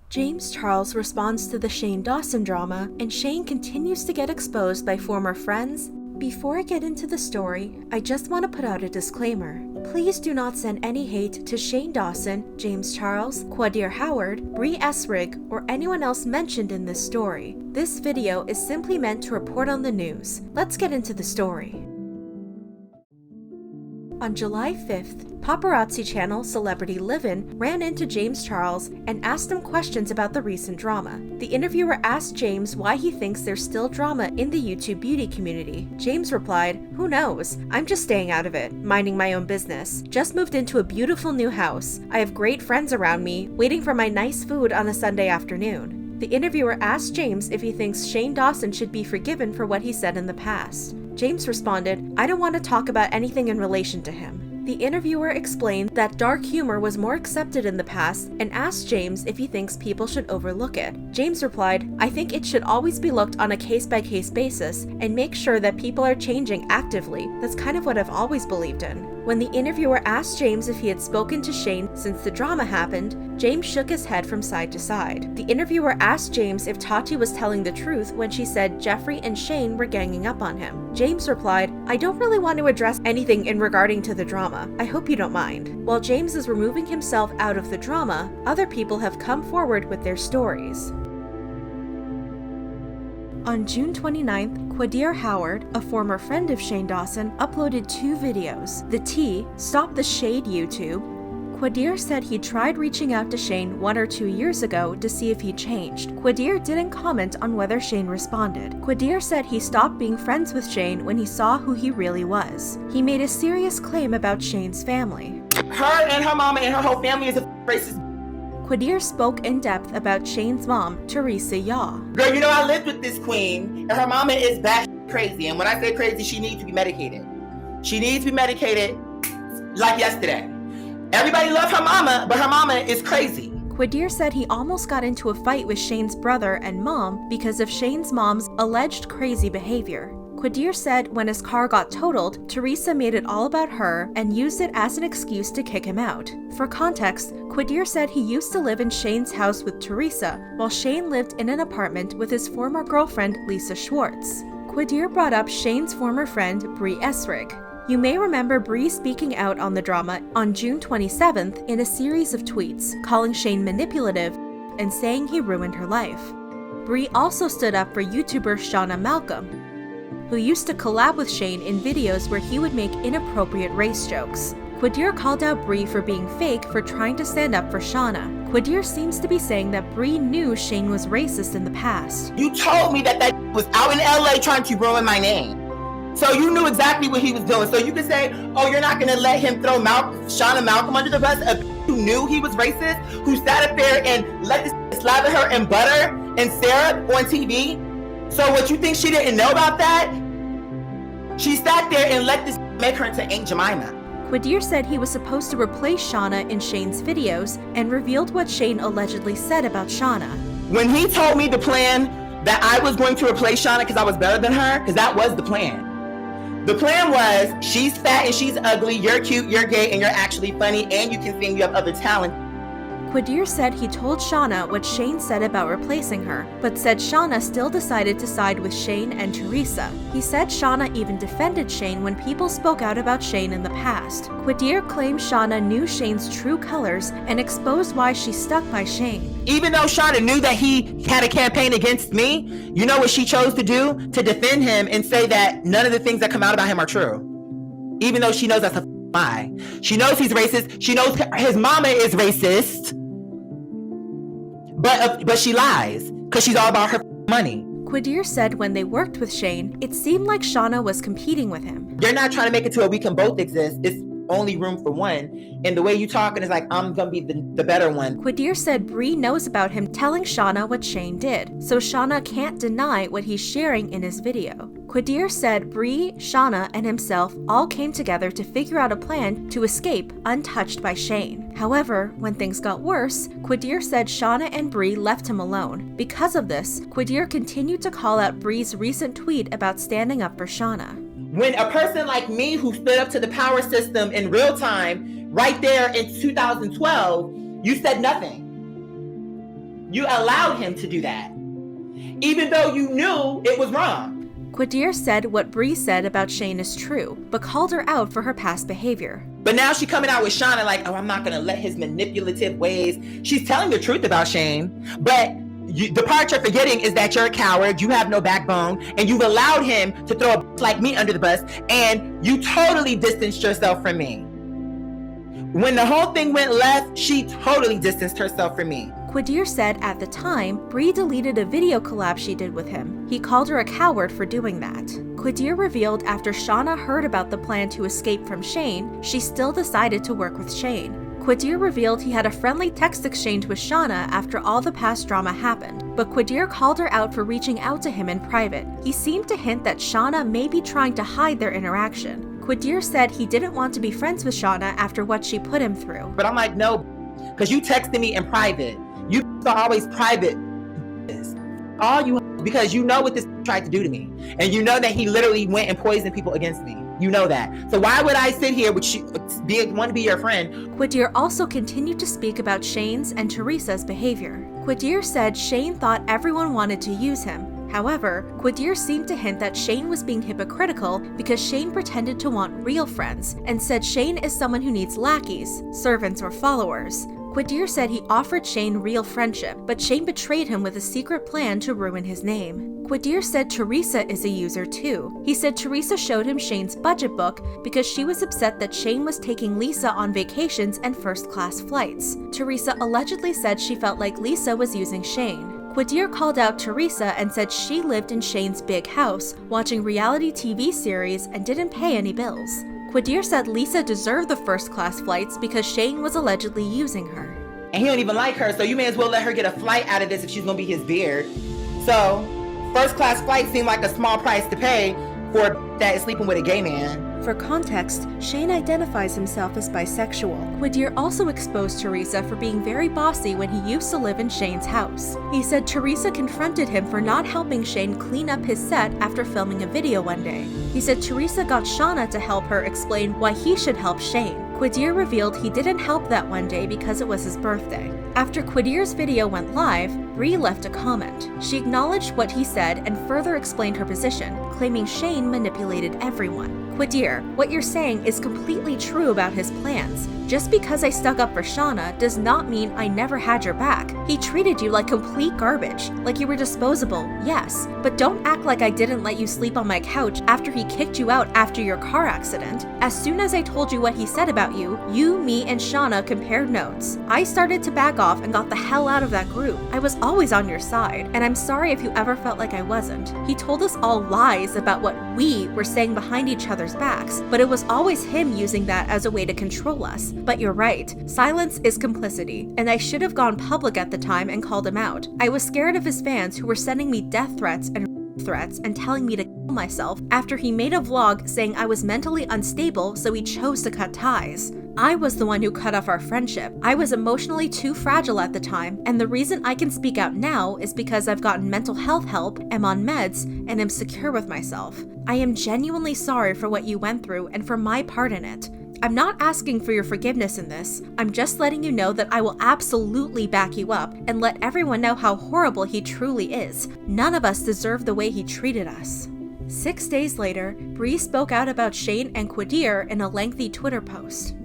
James Charles responds to the Shane Dawson drama, and Shane continues to get exposed by former friends. Before I get into the story, I just want to put out a disclaimer. Please do not send any hate to Shane Dawson, James Charles, Qaadir Howard, Bree Essrig, or anyone else mentioned in this story. This video is simply meant to report on the news. Let's get into the story. On July 5th, paparazzi channel celebrity Livin ran into James Charles and asked him questions about the recent drama. The interviewer asked James why he thinks there's still drama in the YouTube beauty community. James replied, "Who knows? I'm just staying out of it, minding my own business. Just moved into a beautiful new house. I have great friends around me, waiting for my nice food on a Sunday afternoon." The interviewer asked James if he thinks Shane Dawson should be forgiven for what he said in the past. James responded, "I don't want to talk about anything in relation to him." The interviewer explained that dark humor was more accepted in the past and asked James if he thinks people should overlook it. James replied, "I think it should always be looked on a case-by-case basis and make sure that people are changing actively. That's kind of what I've always believed in." When the interviewer asked James if he had spoken to Shane since the drama happened, James shook his head from side to side. The interviewer asked James if Tati was telling the truth when she said Jeffrey and Shane were ganging up on him. James replied, "I don't really want to address anything in regarding to the drama. I hope you don't mind." While James is removing himself out of the drama, other people have come forward with their stories. On June 29th, Qaadir Howard, a former friend of Shane Dawson, uploaded 2 videos. The T, Stop the Shade YouTube. Qaadir said he tried reaching out to Shane 1 or 2 years ago to see if he changed. Qaadir didn't comment on whether Shane responded. Qaadir said he stopped being friends with Shane when he saw who he really was. He made a serious claim about Shane's family. Her and her mama and her whole family is a racist. Qaadir spoke in depth about Shane's mom, Teresa Yaw. Girl, you know I lived with this queen, and her mama is bat crazy. And when I say crazy, she needs to be medicated. She needs to be medicated like yesterday. Everybody loves her mama, but her mama is crazy. Qaadir said he almost got into a fight with Shane's brother and mom because of Shane's mom's alleged crazy behavior. Qaadir said when his car got totaled, Teresa made it all about her and used it as an excuse to kick him out. For context, Qaadir said he used to live in Shane's house with Teresa, while Shane lived in an apartment with his former girlfriend Lisa Schwartz. Qaadir brought up Shane's former friend Bree Essrig. You may remember Bree speaking out on the drama on June 27th in a series of tweets, calling Shane manipulative and saying he ruined her life. Bree also stood up for YouTuber Shauna Malcolm, who used to collab with Shane in videos where he would make inappropriate race jokes. Qaadir called out Bree for being fake for trying to stand up for Shauna. Qaadir seems to be saying that Bree knew Shane was racist in the past. You told me that was out in LA trying to ruin my name. So you knew exactly what he was doing. So you could say, oh, you're not going to let him throw Shauna Malcolm under the bus, who knew he was racist, who sat up there and let this slather her in butter and syrup on TV. So what, you think she didn't know about that? She sat there and let this make her into Aunt Jemima. Qaadir said he was supposed to replace Shauna in Shane's videos and revealed what Shane allegedly said about Shauna. When he told me the plan that I was going to replace Shauna because I was better than her, because that was the plan. The plan was, she's fat and she's ugly, you're cute, you're gay, and you're actually funny, and you can sing, you have other talent. Qaadir said he told Shauna what Shane said about replacing her, but said Shauna still decided to side with Shane and Teresa. He said Shauna even defended Shane when people spoke out about Shane in the past. Qaadir claimed Shauna knew Shane's true colors and exposed why she stuck by Shane. Even though Shauna knew that he had a campaign against me, you know what she chose to do? To defend him and say that none of the things that come out about him are true. Even though she knows that's a lie. She knows he's racist. She knows his mama is racist. But she lies because she's all about her money. Qaadir said when they worked with Shane, it seemed like Shauna was competing with him. You're not trying to make it to where we can both exist. It's only room for one. And the way you talking is like, I'm going to be the better one. Qaadir said Bree knows about him telling Shauna what Shane did, so Shauna can't deny what he's sharing in his video. Qaadir said Bree, Shauna, and himself all came together to figure out a plan to escape untouched by Shane. However, when things got worse, Qaadir said Shauna and Bree left him alone. Because of this, Qaadir continued to call out Bree's recent tweet about standing up for Shauna. When a person like me who stood up to the power system in real time, right there in 2012, you said nothing. You allowed him to do that, even though you knew it was wrong. Qaadir said what Bree said about Shane is true, but called her out for her past behavior. But now she coming out with Shauna like, oh, I'm not gonna let his manipulative ways. She's telling the truth about Shane, but the part you're forgetting is that you're a coward, you have no backbone, and you've allowed him to throw a like me under the bus, and you totally distanced yourself from me. When the whole thing went left, she totally distanced herself from me. Qaadir said at the time, Bree deleted a video collab she did with him. He called her a coward for doing that. Qaadir revealed after Shauna heard about the plan to escape from Shane, she still decided to work with Shane. Qaadir revealed he had a friendly text exchange with Shauna after all the past drama happened, but Qaadir called her out for reaching out to him in private. He seemed to hint that Shauna may be trying to hide their interaction. Qaadir said he didn't want to be friends with Shauna after what she put him through. But I'm like, no, because you texted me in private. You are always private. All you, because you know what this tried to do to me. And you know that he literally went and poisoned people against me. You know that. So why would I sit here with you, want to be your friend? Qaadir also continued to speak about Shane's and Teresa's behavior. Qaadir said Shane thought everyone wanted to use him. However, Qaadir seemed to hint that Shane was being hypocritical because Shane pretended to want real friends and said Shane is someone who needs lackeys, servants, or followers. Qaadir said he offered Shane real friendship, but Shane betrayed him with a secret plan to ruin his name. Qaadir said Teresa is a user too. He said Teresa showed him Shane's budget book because she was upset that Shane was taking Lisa on vacations and first-class flights. Teresa allegedly said she felt like Lisa was using Shane. Qaadir called out Teresa and said she lived in Shane's big house, watching reality TV series and didn't pay any bills. Qaadir said Lisa deserved the first-class flights because Shane was allegedly using her. And he don't even like her, so you may as well let her get a flight out of this if she's gonna be his beard. So, first-class flights seem like a small price to pay for that is sleeping with a gay man. For context, Shane identifies himself as bisexual. Qaadir also exposed Teresa for being very bossy when he used to live in Shane's house. He said Teresa confronted him for not helping Shane clean up his set after filming a video one day. He said Teresa got Shauna to help her explain why he should help Shane. Qaadir revealed he didn't help that one day because it was his birthday. After Qaadir's video went live, Bree left a comment. She acknowledged what he said and further explained her position, claiming Shane manipulated everyone. Qaadir, what you're saying is completely true about his plans. Just because I stuck up for Shauna does not mean I never had your back. He treated you like complete garbage, like you were disposable, yes, but don't act like I didn't let you sleep on my couch after he kicked you out after your car accident. As soon as I told you what he said about you, me, and Shauna compared notes. I started to back off and got the hell out of that group. I was always on your side, and I'm sorry if you ever felt like I wasn't. He told us all lies about what we were saying behind each other's backs, but it was always him using that as a way to control us. But you're right, silence is complicity, and I should have gone public at the time and called him out. I was scared of his fans who were sending me death threats and telling me to kill myself after he made a vlog saying I was mentally unstable, so he chose to cut ties. I was the one who cut off our friendship. I was emotionally too fragile at the time, and the reason I can speak out now is because I've gotten mental health help, am on meds, and am secure with myself. I am genuinely sorry for what you went through and for my part in it. I'm not asking for your forgiveness in this. I'm just letting you know that I will absolutely back you up and let everyone know how horrible he truly is. None of us deserve the way he treated us. 6 days later, Bree spoke out about Shane and Qaadir in a lengthy Twitter post.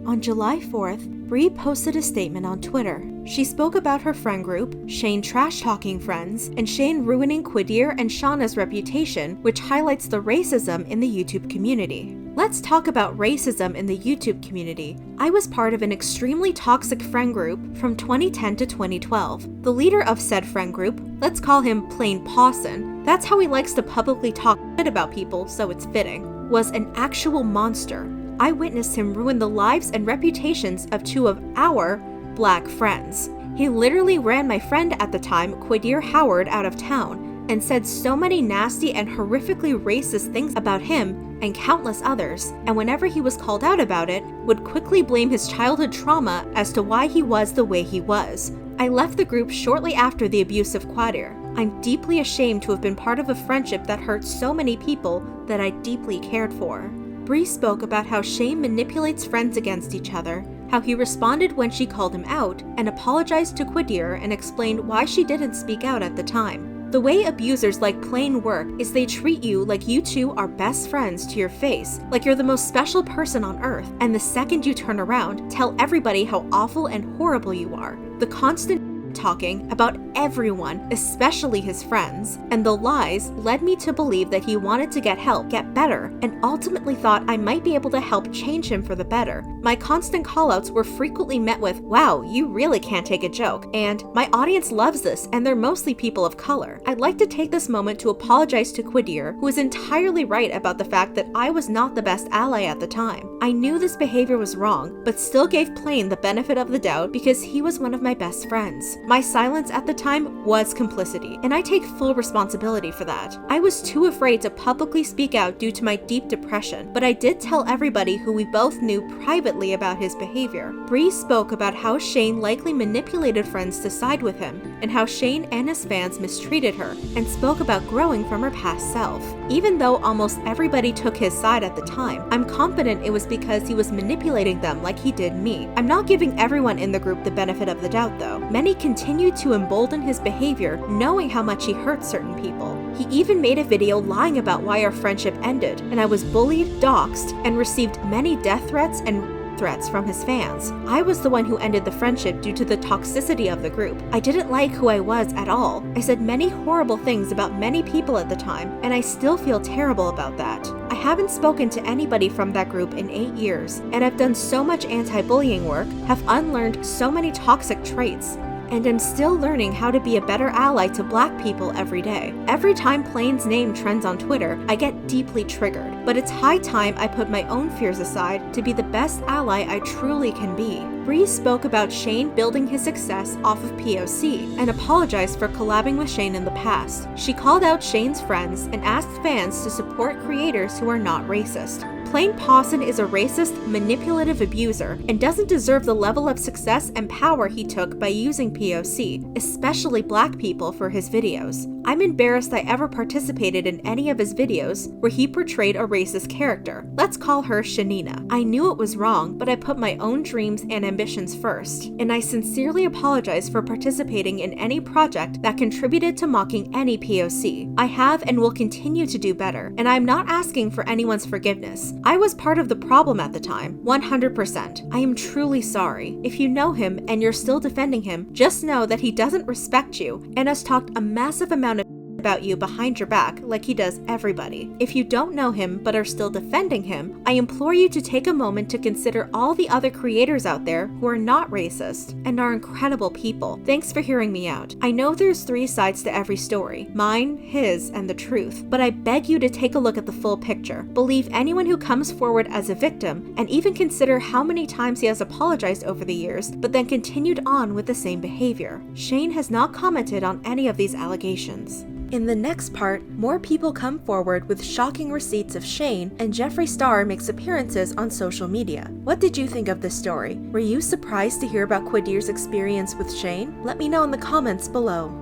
On July 4th, Bree posted a statement on Twitter. She spoke about her friend group, Shane trash-talking friends, and Shane ruining Qaadir and Shauna's reputation, which highlights the racism in the YouTube community. Let's talk about racism in the YouTube community. I was part of an extremely toxic friend group from 2010 to 2012. The leader of said friend group, let's call him Plain Pawson, that's how he likes to publicly talk shit about people, so it's fitting, was an actual monster. I witnessed him ruin the lives and reputations of two of our black friends. He literally ran my friend at the time, Qaadir Howard, out of town and said so many nasty and horrifically racist things about him and countless others, and whenever he was called out about it, would quickly blame his childhood trauma as to why he was the way he was. I left the group shortly after the abuse of Qaadir. I'm deeply ashamed to have been part of a friendship that hurt so many people that I deeply cared for. Bree spoke about how Shane manipulates friends against each other, how he responded when she called him out, and apologized to Qaadir and explained why she didn't speak out at the time. The way abusers like Plain work is they treat you like you two are best friends to your face, like you're the most special person on earth, and the second you turn around, tell everybody how awful and horrible you are. The constant talking about everyone, especially his friends, and the lies led me to believe that he wanted to get help, get better, and ultimately thought I might be able to help change him for the better. My constant callouts were frequently met with, "Wow, you really can't take a joke," and "My audience loves this, and they're mostly people of color." I'd like to take this moment to apologize to Qaadir, who is entirely right about the fact that I was not the best ally at the time. I knew this behavior was wrong, but still gave Plain the benefit of the doubt because he was one of my best friends. My silence at the time was complicity, and I take full responsibility for that. I was too afraid to publicly speak out due to my deep depression, but I did tell everybody who we both knew privately about his behavior. Bree spoke about how Shane likely manipulated friends to side with him, and how Shane and his fans mistreated her, and spoke about growing from her past self. Even though almost everybody took his side at the time, I'm confident it was because he was manipulating them like he did me. I'm not giving everyone in the group the benefit of the doubt though. Many continued to embolden his behavior, knowing how much he hurt certain people. He even made a video lying about why our friendship ended, and I was bullied, doxxed, and received many death threats and threats from his fans. I was the one who ended the friendship due to the toxicity of the group. I didn't like who I was at all. I said many horrible things about many people at the time, and I still feel terrible about that. I haven't spoken to anybody from that group in 8 years, and I've done so much anti-bullying work, have unlearned so many toxic traits, and I'm still learning how to be a better ally to Black people every day. Every time Plain's name trends on Twitter, I get deeply triggered, but it's high time I put my own fears aside to be the best ally I truly can be. Bree spoke about Shane building his success off of POC and apologized for collabing with Shane in the past. She called out Shane's friends and asked fans to support creators who are not racist. Plain Pawson is a racist, manipulative abuser and doesn't deserve the level of success and power he took by using POC, especially Black people, for his videos. I'm embarrassed I ever participated in any of his videos where he portrayed a racist character. Let's call her Shanina. I knew it was wrong, but I put my own dreams and ambitions first, and I sincerely apologize for participating in any project that contributed to mocking any POC. I have and will continue to do better, and I'm not asking for anyone's forgiveness. I was part of the problem at the time, 100%. I am truly sorry. If you know him and you're still defending him, just know that he doesn't respect you and has talked a massive amount about you behind your back like he does everybody. If you don't know him but are still defending him, I implore you to take a moment to consider all the other creators out there who are not racist and are incredible people. Thanks for hearing me out. I know there's 3 sides to every story, mine, his, and the truth, but I beg you to take a look at the full picture. Believe anyone who comes forward as a victim, and even consider how many times he has apologized over the years, but then continued on with the same behavior. Shane has not commented on any of these allegations. In the next part, more people come forward with shocking receipts of Shane, and Jeffree Star makes appearances on social media. What did you think of this story? Were you surprised to hear about Qaadir's experience with Shane? Let me know in the comments below.